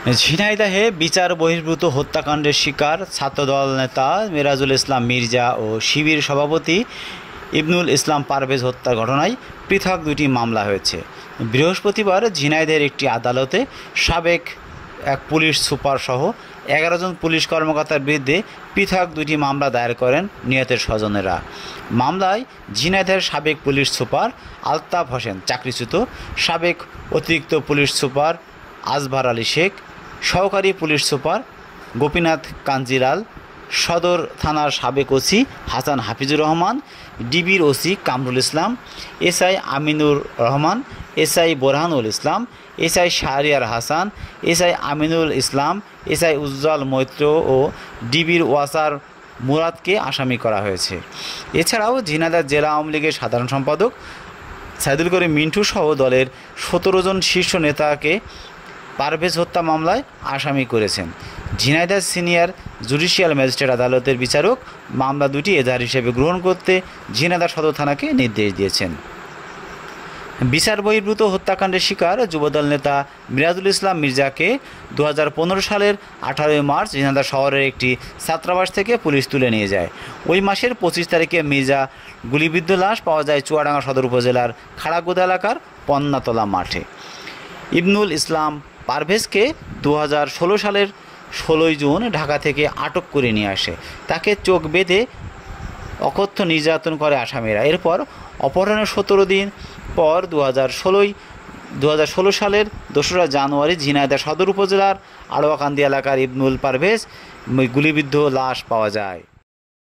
ঝিনাইদহে বিচার বহির্ভূত হত্যাকাণ্ডের শিকার ছাত্রদল নেতা মিরাজুল ইসলাম মির্জা ও শিবির সভাপতি ইবনুল ইসলাম পারভেজ হত্যার ঘটনায় পৃথক দুটি মামলা হয়েছে। বৃহস্পতিবার ঝিনাইদহের একটি আদালতে সাবেক এক পুলিশ সুপার সহ 11 জন পুলিশ কর্মকর্তার বিরুদ্ধে পৃথক দুটি মামলা দায়ের করেন নিহতের স্বজনেরা। মামলায় ঝিনাইদহের সাবেক পুলিশ সুপার আলতাফ হোসেন চাকরিচ্যুত, সাবেক অতিরিক্ত পুলিশ সুপার আজভার আলী শেখ, সহকারী পুলিশ সুপার গোপীনাথ কাঞ্জিলাল, সদর থানার সাবেক ওসি হাসান হাফিজুর রহমান, ডিবির OC Kamrul Islam, SI Aminur Rahman, SI Borhanul ইসলাম, SI Shahriar Hasan, SI Aminul Islam, SI উজ্জ্বল মৈত্র ও ডিবির ওয়াসার মুরাদকে আসামি করা হয়েছে। এছাড়াও ঝিনাইদহ জেলা আওয়ামী লীগের সাধারণ সম্পাদক সাইদুল করিম মিন্টু সহ দলের 17 জন শীর্ষ নেতাকে পারভেজ হত্যা মামলায় আসামি করেছেন। ঝিনাইদহ সিনিয়র জুডিশিয়াল ম্যাজিস্ট্রেট আদালতের বিচারক মামলা দুটি এজাহার হিসেবে গ্রহণ করতে ঝিনাইদহ সদর থানাকে নির্দেশ দিয়েছেন। বিচার বহির্ভূত হত্যাকাণ্ডের শিকার যুবদল নেতা মিরাজুল ইসলাম মির্জাকে 2015 সালের 18 মার্চ ঝিনাইদহ শহরের একটি ছাত্রাবাস থেকে পুলিশ তুলে নিয়ে যায়। ওই মাসের 25 তারিখে মির্জা গুলিবিদ্ধ লাশ পাওয়া যায় চুয়াডাঙ্গা সদর উপজেলার খাড়াগোদা এলাকার পন্নাতলা মাঠে। ইবনুল ইসলাম পারভেজকে 2016 সালের 16 জুন ঢাকা থেকে আটক করে নিয়ে আসে। তাকে চোখ বেঁধে অকথ্য নির্যাতন করে আসামিরা। এরপর অপহরণের 17 দিন পর 2016 সালের 2রা জানুয়ারি ঝিনাইদহ সদর উপজেলার আড়োয়াকান্দি এলাকার ইবনুল পারভেজ গুলিবিদ্ধ লাশ পাওয়া যায়।